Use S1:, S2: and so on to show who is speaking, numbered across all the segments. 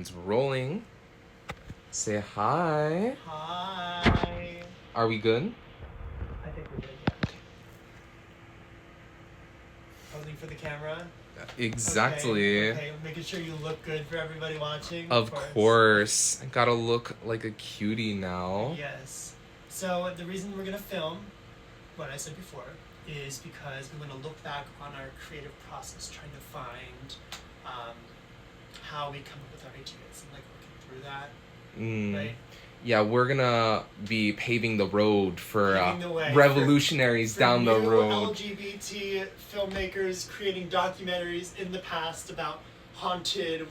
S1: And rolling. Say hi.
S2: Hi.
S1: Are we good?
S2: I think we're good, yeah. Posing for the camera?
S1: Exactly.
S2: Okay, making sure you look good for everybody watching.
S1: Of course. I gotta look like a cutie now.
S2: Yes. So the reason we're gonna film, what I said before, is because we want to look back on our creative process, trying to find how we come up with our ideas and like working through that. Right?
S1: Yeah, we're gonna be paving the road for
S2: the
S1: revolutionaries
S2: for
S1: down the road.
S2: LGBT filmmakers creating documentaries in the past about haunted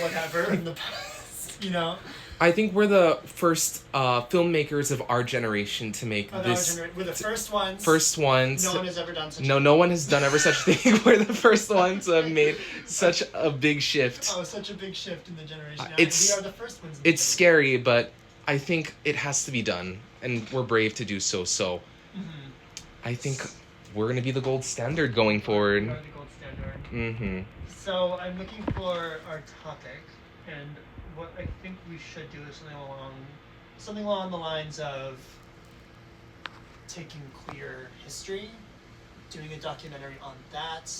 S2: whatever in the past, you know?
S1: I think we're the first filmmakers of our generation to make this.
S2: We're the first ones.
S1: First ones.
S2: No one has ever done such.
S1: No one has done ever such a thing. We're the first ones to have made such a big shift.
S2: Oh, such a big shift in the generation.
S1: We
S2: are the first ones.
S1: It's scary, but I think it has to be done, and we're brave to do so. So, I think we're gonna be the gold standard going forward.
S2: We're the gold standard. So I'm looking for our topic, and what I think we should do is something along the lines of taking queer history, doing a documentary on that,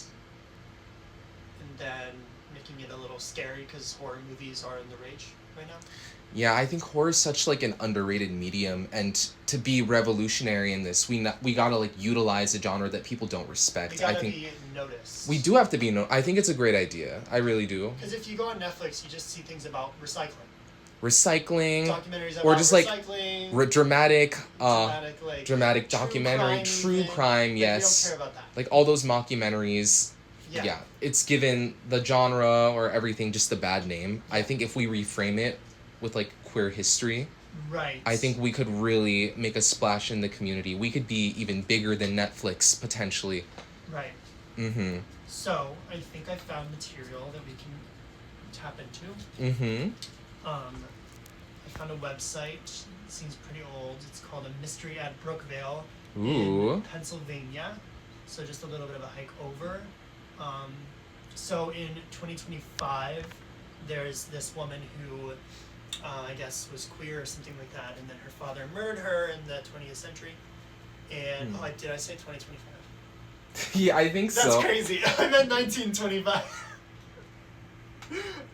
S2: and then making it a little scary because horror movies are in the rage right now.
S1: Yeah, I think horror is such like an underrated medium, and to be revolutionary in this, we gotta like utilize a genre that people don't respect.
S2: We gotta be noticed.
S1: We do have to be I think it's a great idea. I really do.
S2: Because if you go on Netflix, you just see things about recycling,
S1: documentaries
S2: about
S1: or just
S2: recycling,
S1: like dramatic documentary, true crime. Yes,
S2: we don't care about that.
S1: Like all those mockumentaries. Yeah, it's given the genre or everything just a bad name. I think if we reframe it with like queer history,
S2: right,
S1: I think we could really make a splash in the community. We could be even bigger than Netflix potentially.
S2: Right. So I think I found material that we can tap into. I found a website. It seems pretty old. It's called A Mystery at Brookvale in Pennsylvania. So just a little bit of a hike over. So in 2025, there's this woman who I guess was queer or something like that, and then her father murdered her in the 20th century. And did I say 2025?
S1: Yeah, I think so.
S2: That's crazy. I meant 1925.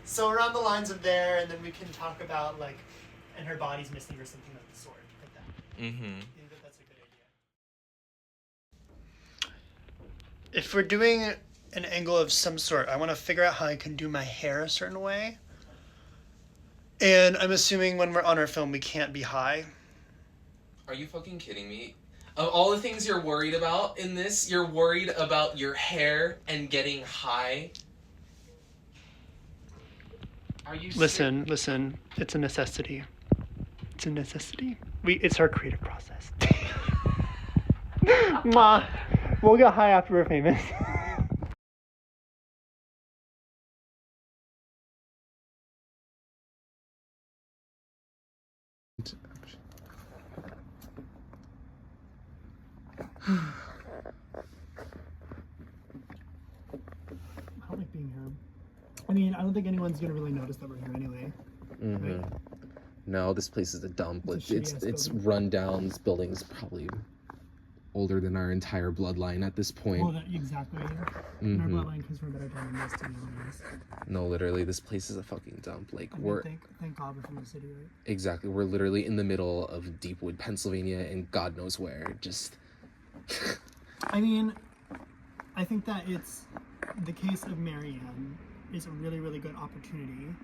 S2: So around the lines of there, and then we can talk about like, and her body's missing or something of the sort, like that. I think that's a good idea. If we're doing an angle of some sort, I want to figure out how I can do my hair a certain way. And I'm assuming when we're on our film, we can't be high.
S1: Are you fucking kidding me? Of all the things you're worried about in this, you're worried about your hair and getting high? Are you
S2: Listen. It's a necessity. It's our creative process. Ma, we'll get high after we're famous. I don't like being here. I mean, I don't think anyone's gonna really notice that we're here anyway. Right?
S1: No, this place is a dump. It's run down. This building's probably older than our entire bloodline at this point.
S2: Well, exactly. Our bloodline comes from a better time than this, to be honest.
S1: No, literally, this place is a fucking dump. Like
S2: thank God we're from the city, right?
S1: Exactly. We're literally in the middle of Deepwood, Pennsylvania, and God knows where. Just.
S2: I mean, I think that it's the case of Marianne is a really, really good opportunity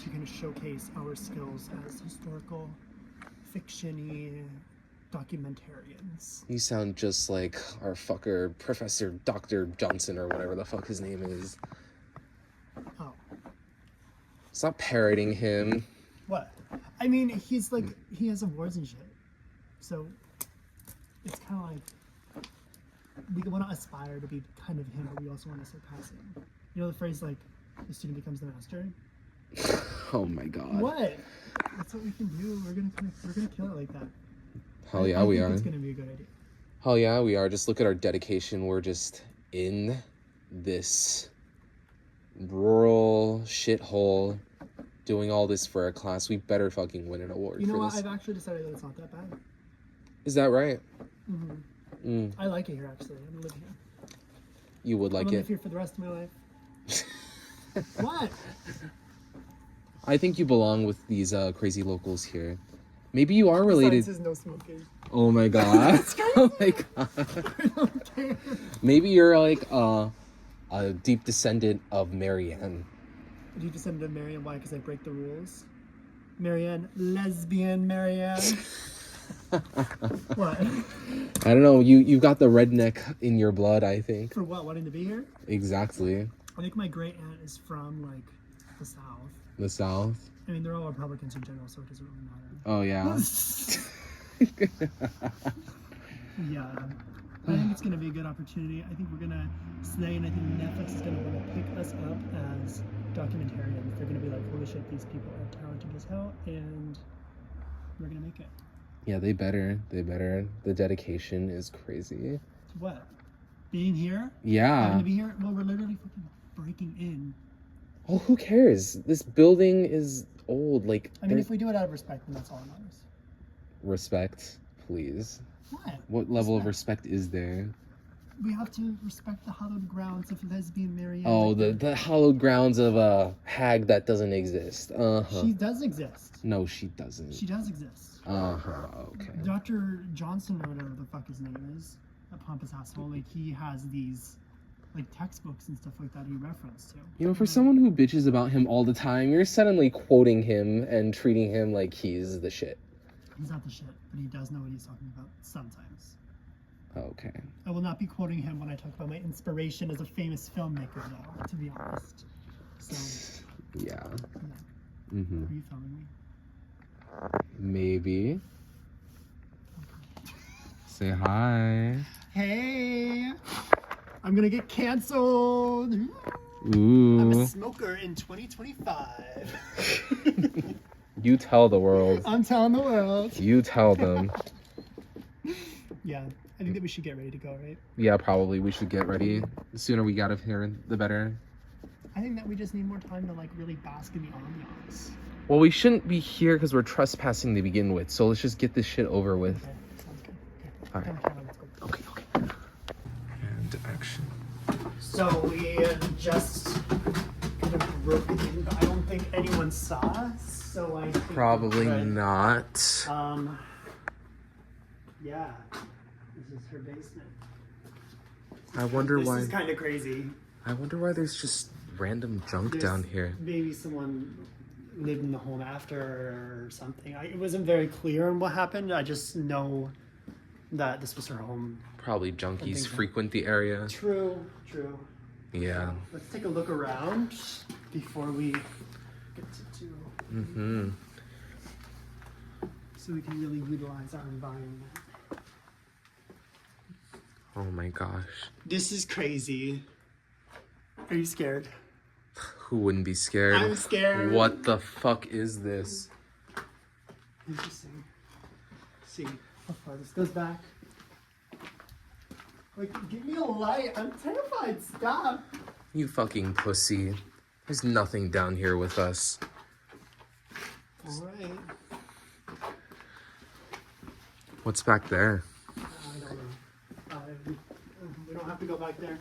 S2: to kind of showcase our skills as historical fiction-y documentarians.
S1: You sound just like our fucker, Professor Dr. Johnson, or whatever the fuck his name is.
S2: Oh.
S1: Stop parroting him.
S2: What? I mean, he's like, he has awards and shit. So, it's kind of like, we want to aspire to be kind of him, but we also want to surpass him. You know the phrase, like, the student becomes the master?
S1: Oh my God.
S2: What? That's what we can do. We're gonna kill it like that.
S1: Hell yeah, we are.
S2: It's gonna be a good idea.
S1: Hell yeah, we are. Just look at our dedication. We're just in this rural shithole doing all this for our class. We better fucking win an award
S2: You know
S1: for
S2: what?
S1: this.
S2: I've actually decided that it's not that bad.
S1: Is that right?
S2: I like it here, actually. I'm gonna live here.
S1: You would like
S2: I'm gonna
S1: it?
S2: live here for the rest of my life. What?
S1: I think you belong with these crazy locals here. Maybe you are related.
S2: Besides, there's no smoking.
S1: Oh my god. Oh my god.
S2: I don't care.
S1: Maybe you're like a deep descendant of Marianne.
S2: You descended of Marianne. Why? Because I break the rules. Marianne, lesbian Marianne. What?
S1: I don't know. You got the redneck in your blood, I think.
S2: For what? Wanting to be here?
S1: Exactly.
S2: I think my great aunt is from like the South.
S1: The South.
S2: I mean, they're all Republicans in general, so it doesn't really matter.
S1: Oh yeah.
S2: Yeah. I think it's gonna be a good opportunity. I think we're gonna stay, and I think Netflix is gonna want to pick us up as documentarians. They're gonna be like, holy shit, these people are talented as hell, and we're gonna make it.
S1: Yeah, they better. The dedication is crazy.
S2: What? Being here?
S1: Yeah.
S2: Having to be here? Well, we're literally fucking breaking in.
S1: Oh, who cares? This building is old. Like,
S2: I mean, if we do it out of respect, then that's all that matters.
S1: respect, please.
S2: What?
S1: What level of respect is there?
S2: We have to respect the hallowed grounds of lesbian Marianne.
S1: Oh, the hallowed grounds of a hag that doesn't exist.
S2: She does exist.
S1: No, she doesn't.
S2: She does exist.
S1: Okay.
S2: Dr. Johnson, or whatever the fuck his name is, a pompous asshole, like, he has these, like, textbooks and stuff like that he referenced to.
S1: You know, for someone who bitches about him all the time, you're suddenly quoting him and treating him like he's the shit.
S2: He's not the shit, but he does know what he's talking about sometimes.
S1: Okay.
S2: I will not be quoting him when I talk about my inspiration as a famous filmmaker, though, to be honest. So,
S1: Yeah.
S2: Are you filming me?
S1: Maybe. Say hi.
S2: Hey! I'm gonna get canceled!
S1: Ooh.
S2: I'm a smoker in 2025.
S1: You tell the world.
S2: I'm telling the world.
S1: You tell them.
S2: Yeah, I think that we should get ready to go, right?
S1: Yeah, probably. We should get ready. The sooner we get out of here, the better.
S2: I think that we just need more time to, like, really bask in the ambiance.
S1: Well, we shouldn't be here because we're trespassing to begin with. So let's just get this shit over with.
S2: Okay, sounds good. Okay.
S1: All right.
S2: Let's go.
S1: Okay. And action.
S2: So we just kind of broke in, but I don't think anyone saw us. So I think
S1: Probably
S2: we're good.
S1: not.
S2: Yeah, this is her basement.
S1: I wonder
S2: This
S1: why.
S2: is kind of crazy.
S1: I wonder why there's just random junk
S2: There's
S1: down here.
S2: Maybe someone lived in the home after or something. It wasn't very clear on what happened. I just know that this was her home.
S1: Probably junkies frequent the area.
S2: True.
S1: Yeah.
S2: Let's take a look around before we get to so we can really utilize our environment.
S1: Oh my gosh.
S2: This is crazy. Are you scared?
S1: Who wouldn't be scared?
S2: I'm scared.
S1: What the fuck is this?
S2: Interesting. See how far this goes back. Like, give me a light. I'm terrified. Stop.
S1: You fucking pussy. There's nothing down here with us.
S2: All right.
S1: What's back there?
S2: I don't know. We don't have to go back there.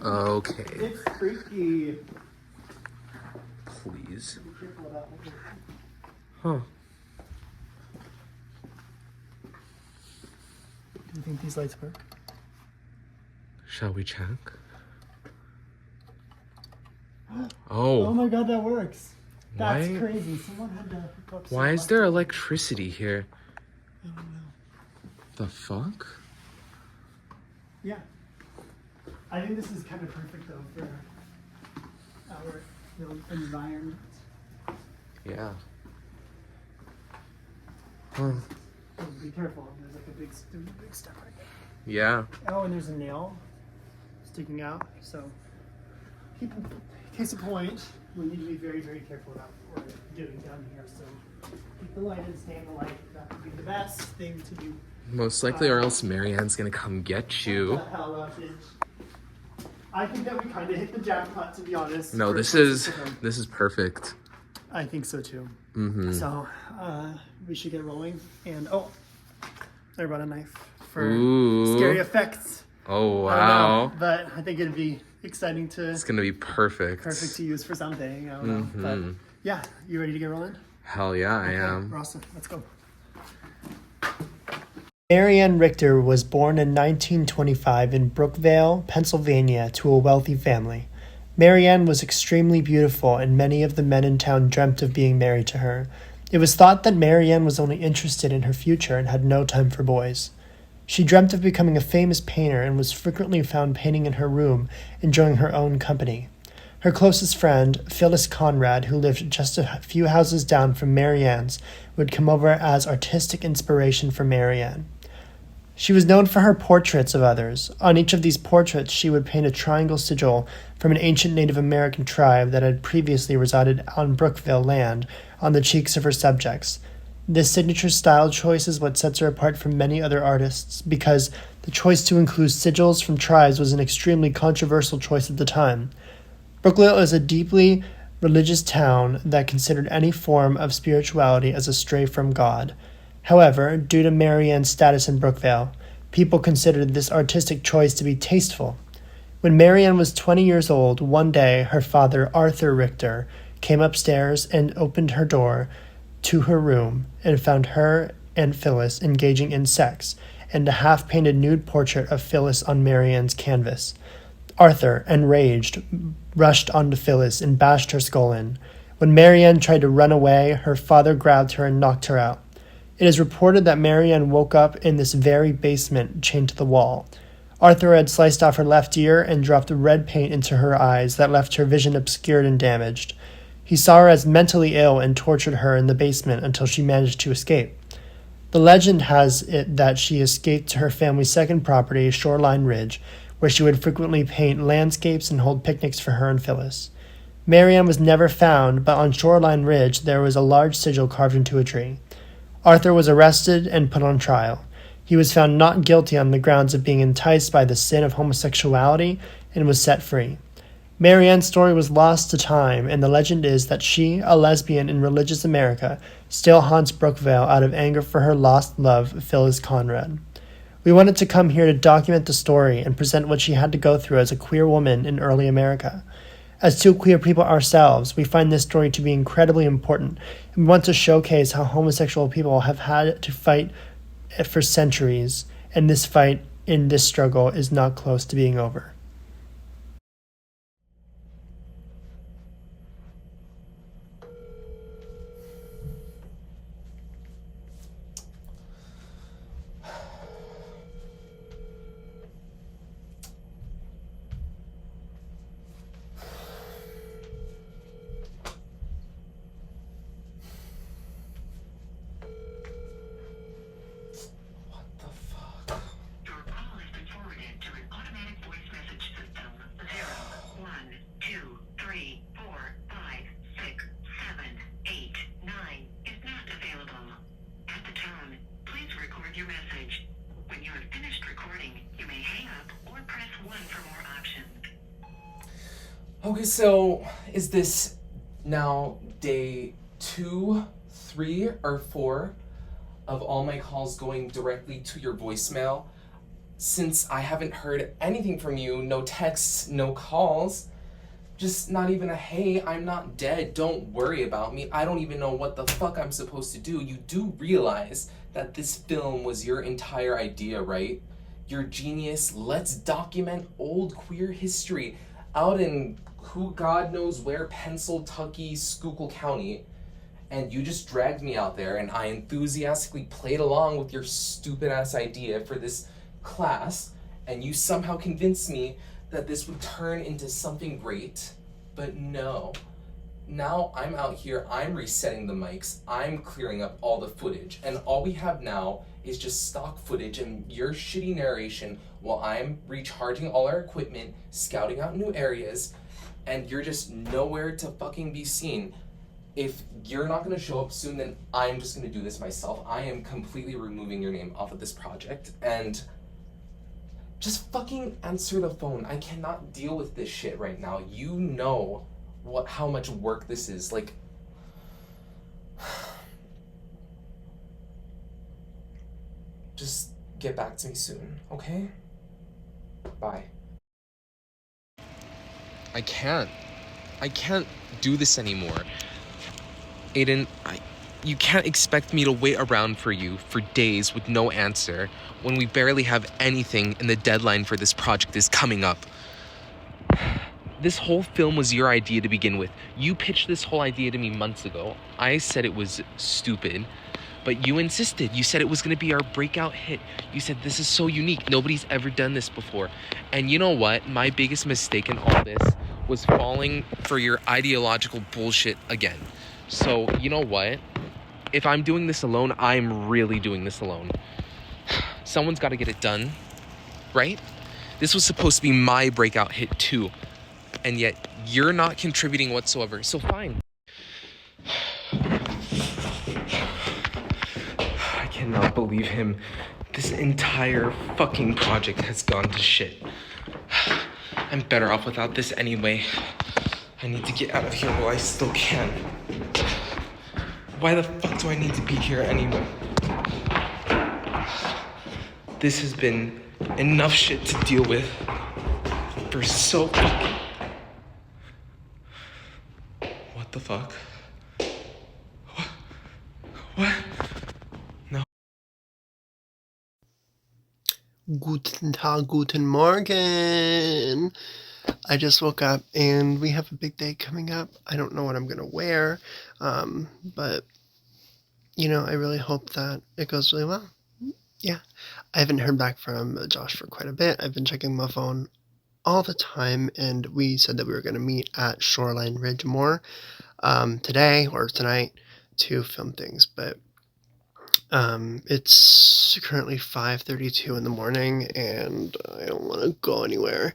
S1: Okay.
S2: It's freaky.
S1: Please.
S2: Be careful about it.
S1: Huh.
S2: Do you think these lights work?
S1: Shall we check?
S2: Oh
S1: Oh.
S2: my god, that works. That's
S1: Why-
S2: crazy. Someone had to hook up some
S1: Why is there
S2: electric-
S1: electricity here?
S2: I don't know.
S1: The fuck?
S2: Yeah. I think this is kind of perfect though for our little environment.
S1: Yeah. Huh.
S2: So be careful. There's like a big step right there.
S1: Yeah.
S2: Oh, and there's a nail sticking out. So, case in point, we need to be very, very careful about what we're doing down here. So, keep the light and stay in the light. That would be the best thing to do.
S1: Most likely, or else Marianne's gonna come get you.
S2: What the hell, bitch? I think that we kind of hit the jackpot, to be honest.
S1: No,
S2: for
S1: this
S2: places
S1: is
S2: to go.
S1: this is perfect.
S2: I think so too.
S1: Mm-hmm.
S2: So we should get rolling. And I brought a knife for scary effects.
S1: Oh,
S2: I don't
S1: wow.
S2: know, but I think it'd be exciting to.
S1: It's going to be perfect.
S2: Perfect to use for something. I don't know. But yeah, you ready to get rolling?
S1: Hell yeah, I am.
S2: Rossa, let's go. Marianne Richter was born in 1925 in Brookvale, Pennsylvania, to a wealthy family. Marianne was extremely beautiful, and many of the men in town dreamt of being married to her. It was thought that Marianne was only interested in her future and had no time for boys. She dreamt of becoming a famous painter and was frequently found painting in her room, enjoying her own company. Her closest friend, Phyllis Conrad, who lived just a few houses down from Marianne's, would come over as artistic inspiration for Marianne. She was known for her portraits of others. On each of these portraits, she would paint a triangle sigil from an ancient Native American tribe that had previously resided on Brookville land on the cheeks of her subjects. This signature style choice is what sets her apart from many other artists, because the choice to include sigils from tribes was an extremely controversial choice at the time. Brookville is a deeply religious town that considered any form of spirituality as a stray from God. However, due to Marianne's status in Brookvale, people considered this artistic choice to be tasteful. When Marianne was 20 years old, one day her father, Arthur Richter, came upstairs and opened her door to her room and found her and Phyllis engaging in sex and a half-painted nude portrait of Phyllis on Marianne's canvas. Arthur, enraged, rushed onto Phyllis and bashed her skull in. When Marianne tried to run away, her father grabbed her and knocked her out. It is reported that Marianne woke up in this very basement chained to the wall. Arthur had sliced off her left ear and dropped red paint into her eyes that left her vision obscured and damaged. He saw her as mentally ill and tortured her in the basement until she managed to escape. The legend has it that she escaped to her family's second property, Shoreline Ridge, where she would frequently paint landscapes and hold picnics for her and Phyllis. Marianne was never found, but on Shoreline Ridge there was a large sigil carved into a tree. Arthur was arrested and put on trial. He was found not guilty on the grounds of being enticed by the sin of homosexuality and was set free. Marianne's story was lost to time, and the legend is that she, a lesbian in religious America, still haunts Brookvale out of anger for her lost love, Phyllis Conrad. We wanted to come here to document the story and present what she had to go through as a queer woman in early America. As two queer people ourselves, we find this story to be incredibly important, and we want to showcase how homosexual people have had to fight for centuries, and this fight in this struggle is not close to being over.
S1: Okay, so is this now day 2, 3, or 4 of all my calls going directly to your voicemail? Since I haven't heard anything from you, no texts, no calls, just not even a hey, I'm not dead, don't worry about me, I don't even know what the fuck I'm supposed to do. You do realize that this film was your entire idea, right? Your genius, let's document old queer history out in who God knows where, Pennsylvania, Schuylkill County, and you just dragged me out there and I enthusiastically played along with your stupid ass idea for this class, and you somehow convinced me that this would turn into something great. But no. Now I'm out here, I'm resetting the mics, I'm clearing up all the footage, and all we have now is just stock footage and your shitty narration while I'm recharging all our equipment, scouting out new areas, and you're just nowhere to fucking be seen. If you're not gonna show up soon, then I'm just gonna do this myself. I am completely removing your name off of this project, and just fucking answer the phone. I cannot deal with this shit right now. You know how much work this is. Like, just get back to me soon, okay? Bye.
S3: I can't do this anymore. Aidan, you can't expect me to wait around for you for days with no answer when we barely have anything and the deadline for this project is coming up. This whole film was your idea to begin with. You pitched this whole idea to me months ago. I said it was stupid, but you insisted. You said it was going to be our breakout hit. You said this is so unique. Nobody's ever done this before. And you know what? My biggest mistake in all this was falling for your ideological bullshit again. So, you know what? If I'm doing this alone, I'm really doing this alone. Someone's got to get it done, right? This was supposed to be my breakout hit too. And yet, you're not contributing whatsoever. So fine. I cannot believe him. This entire fucking project has gone to shit. I'm better off without this anyway. I need to get out of here while I still can. Why the fuck do I need to be here anyway? This has been enough shit to deal with for so fucking... What the fuck? What? No.
S4: Guten Tag, guten Morgen. I just woke up and we have a big day coming up. I don't know what I'm gonna wear, but you know, I really hope that it goes really well. Yeah, I haven't heard back from Josh for quite a bit. I've been checking my phone all the time, and we said that we were gonna meet at Shoreline Ridgemore today or tonight to film things, but it's currently 5:32 in the morning and I don't want to go anywhere,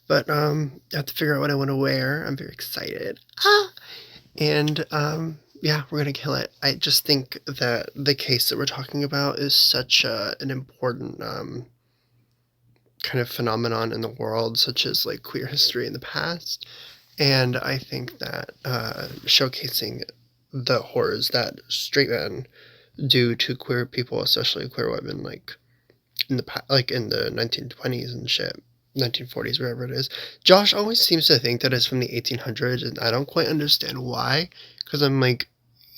S4: but I have to figure out what I want to wear. I'm very excited. And yeah, we're gonna kill it. I just think that the case that we're talking about is such an important kind of phenomenon in the world, such as like queer history in the past, and I think that showcasing the horrors that straight men do to queer people, especially queer women, like in the 1920s and shit, 1940s, wherever it is. Josh always seems to think that it's from the 1800s, and I don't quite understand why, because I'm like,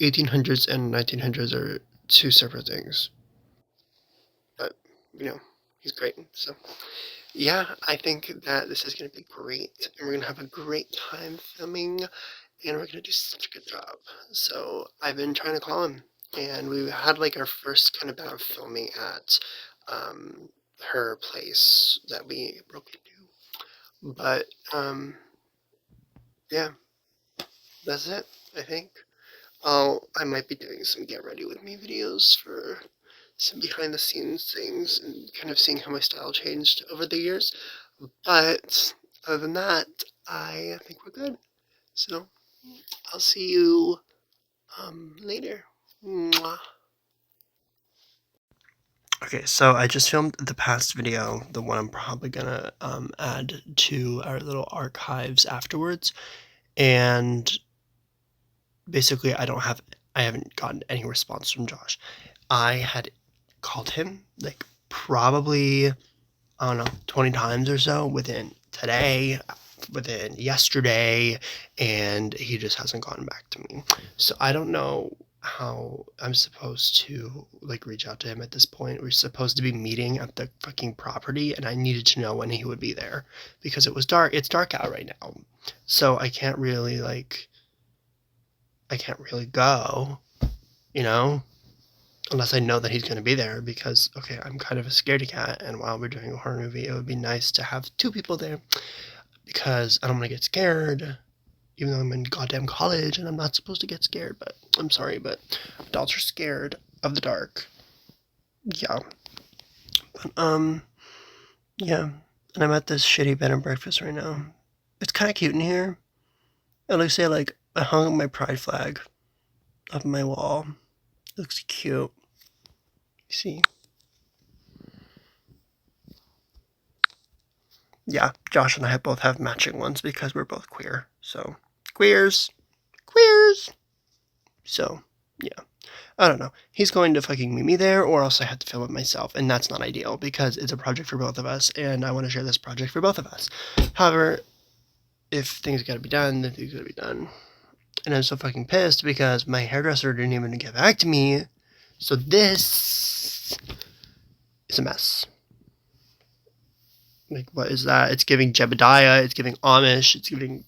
S4: 1800s and 1900s are two separate things. But, you know, he's great, so... Yeah, I think that this is going to be great, and we're going to have a great time filming, and we're going to do such a good job. So I've been trying to call him, and we had like our first kind of bout of filming at her place that we broke into. But yeah, that's it, I think. I might be doing some get ready with me videos for some behind the scenes things and kind of seeing how my style changed over the years. But other than that, I think we're good. So I'll see you later. Mwah. Okay, so I just filmed the past video, the one I'm probably gonna add to our little archives afterwards, and basically I haven't gotten any response from Josh. I had called him like probably, I don't know, 20 times or so within today, within yesterday, and he just hasn't gotten back to me. So I don't know how I'm supposed to like reach out to him at this point. We're supposed to be meeting at the fucking property, and I needed to know when he would be there because it was dark. It's dark out right now, so I can't really go, you know, unless I know that he's going to be there, because, okay, I'm kind of a scaredy cat, and while we're doing a horror movie, it would be nice to have two people there, because I don't want to get scared, even though I'm in goddamn college, and I'm not supposed to get scared, but I'm sorry, but adults are scared of the dark. Yeah. But, yeah, and I'm at this shitty bed and breakfast right now. It's kind of cute in here. At least I hung up my pride flag up my wall. It looks cute. You see? Yeah, Josh and I both have matching ones because we're both queer. So, queers. So, Yeah. I don't know. He's going to fucking meet me there, or else I have to film it myself, and that's not ideal because it's a project for both of us, and I want to share this project for both of us. However, if things gotta be done, then things gotta be done. And I'm so fucking pissed because my hairdresser didn't even get back to me. So this is a mess. Like, what is that? It's giving Jebediah, it's giving Amish, it's giving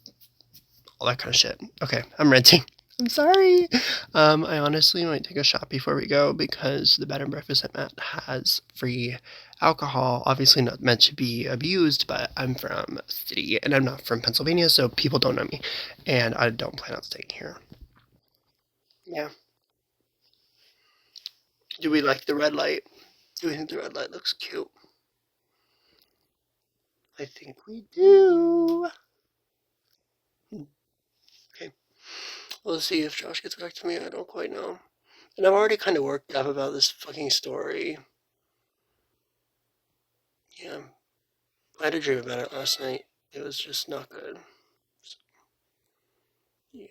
S4: all that kind of shit. Okay, I'm ranting. I'm sorry. I honestly might take a shot before we go because the bed and breakfast I'm at has free alcohol. Obviously not meant to be abused, but I'm from a city and I'm not from Pennsylvania, so people don't know me. And I don't plan on staying here. Yeah. Do we like the red light? Do we think the red light looks cute? I think we do. Okay. We'll see if Josh gets back to me. I don't quite know. And I'm already kind of worked up about this fucking story. Yeah. I had a dream about it last night. It was just not good. So, yeah.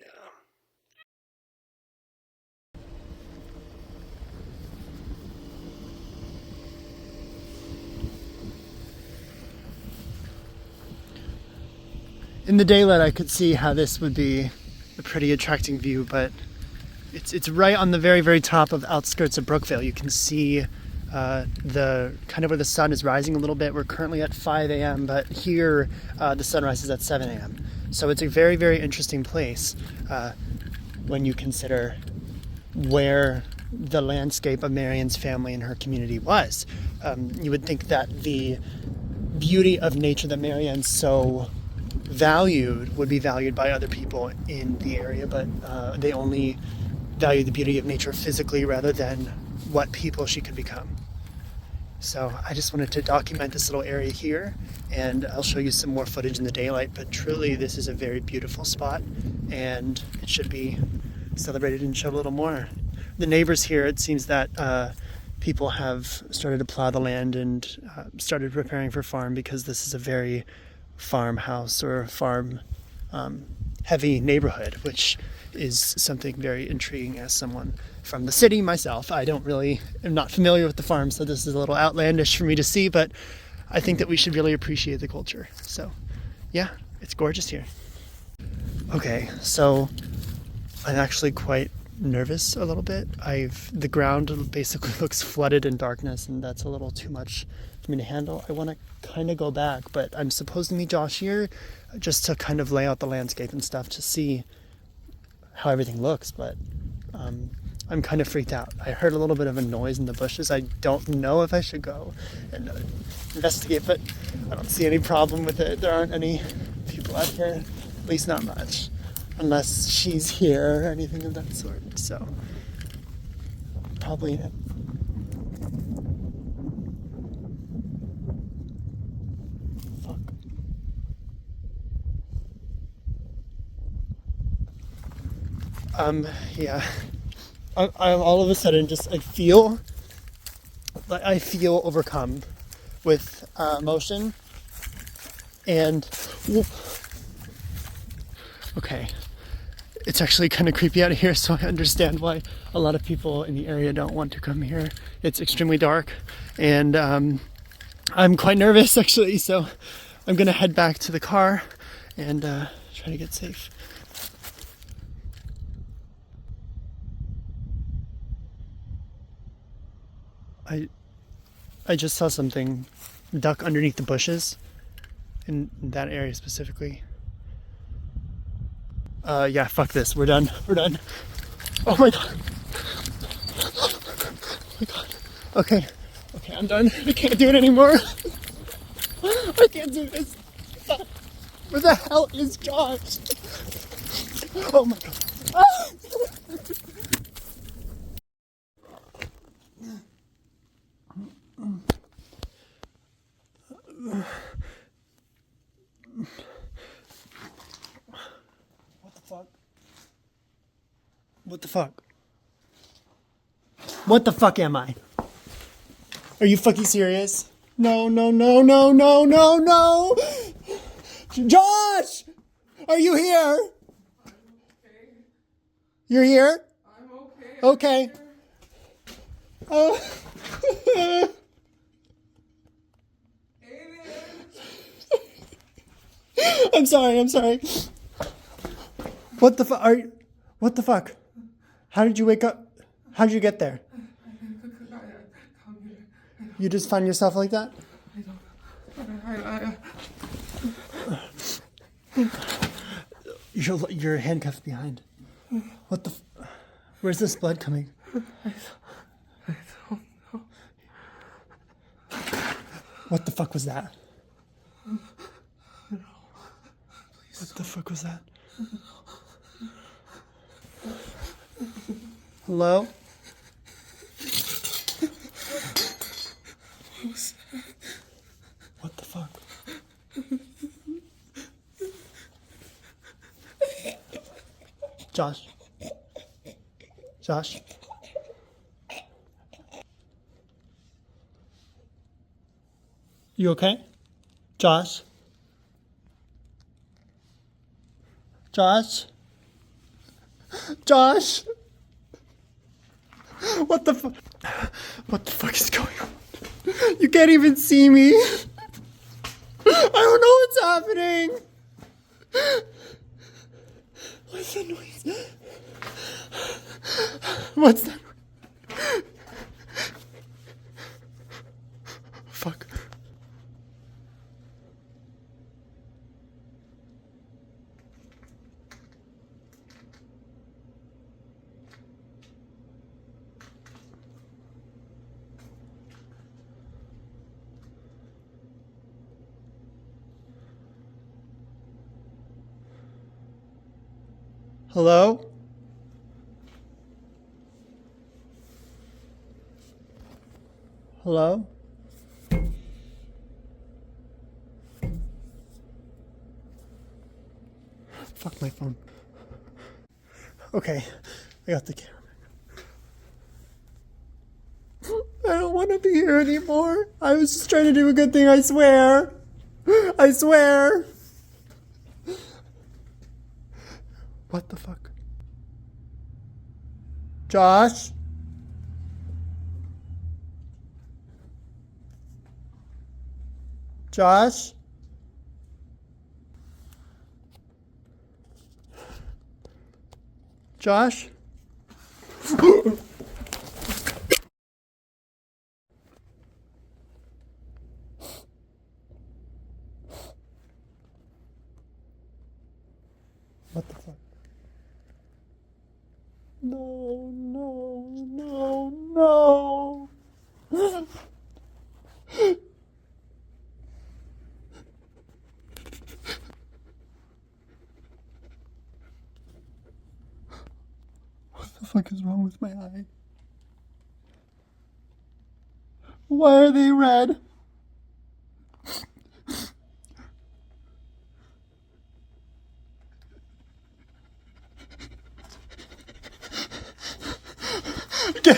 S4: In the daylight, I could see how this would be a pretty attracting view, but it's right on the very, very top of outskirts of Brookville. You can see the kind of where the sun is rising a little bit. We're currently at 5 a.m., but here the sun rises at 7 a.m. So it's a very, very interesting place when you consider where the landscape of Marion's family and her community was. You would think that the beauty of nature that Marianne so valued would be valued by other people in the area, but they only value the beauty of nature physically rather than what people she could become. So I just wanted to document this little area here, and I'll show you some more footage in the daylight, but truly this is a very beautiful spot and it should be celebrated and shown a little more. The neighbors here, it seems that people have started to plow the land and started preparing for farm because this is a very farmhouse or farm heavy neighborhood, which is something very intriguing as someone from the city myself. I am not familiar with the farm, so this is a little outlandish for me to see, but I think that we should really appreciate the culture. So yeah, it's gorgeous here. Okay, so I'm actually quite nervous a little bit. The ground basically looks flooded in darkness, and that's a little too much for me to handle. I want to kind of go back, but I'm supposed to meet Josh here just to kind of lay out the landscape and stuff to see how everything looks, but I'm kind of freaked out. I heard a little bit of a noise in the bushes. I don't know if I should go and investigate, but I don't see any problem with it. There aren't any people out here, at least not much, unless she's here or anything of that sort. So probably yeah. I all of a sudden I feel overcome with emotion, and okay, it's actually kind of creepy out of here, so I understand why a lot of people in the area don't want to come here. It's extremely dark, and I'm quite nervous actually, so I'm gonna head back to the car and try to get safe. I just saw something duck underneath the bushes in that area specifically. Yeah, fuck this. We're done. Oh my god. Oh my god. Okay, I'm done. I can't do it anymore. I can't do this. Where the hell is Josh? Oh my god. What the fuck am I? Are you fucking serious? No. Josh! Are you here?
S1: I'm okay.
S4: You're here?
S1: I'm okay.
S4: Okay. Oh. I'm sorry. What the fuck? What the fuck? How did you wake up? How did you get there? You just find yourself like that? You're handcuffed behind. What the? Where's this blood coming?
S1: I don't know.
S4: What the fuck was that? What the fuck was that? Hello? What the fuck? Josh? Josh? You okay? Josh? Josh? Josh? What the fuck? What the fuck is going on? You can't even see me. I don't know what's happening. What's that noise? What's that? Fuck. Hello? Hello? Fuck my phone. Okay, I got the camera. I don't want to be here anymore. I was just trying to do a good thing, I swear. I swear. What the fuck? Josh? Josh? Josh? What the fuck? No, no, no, no. What the fuck is wrong with my eye? Why are they red? Get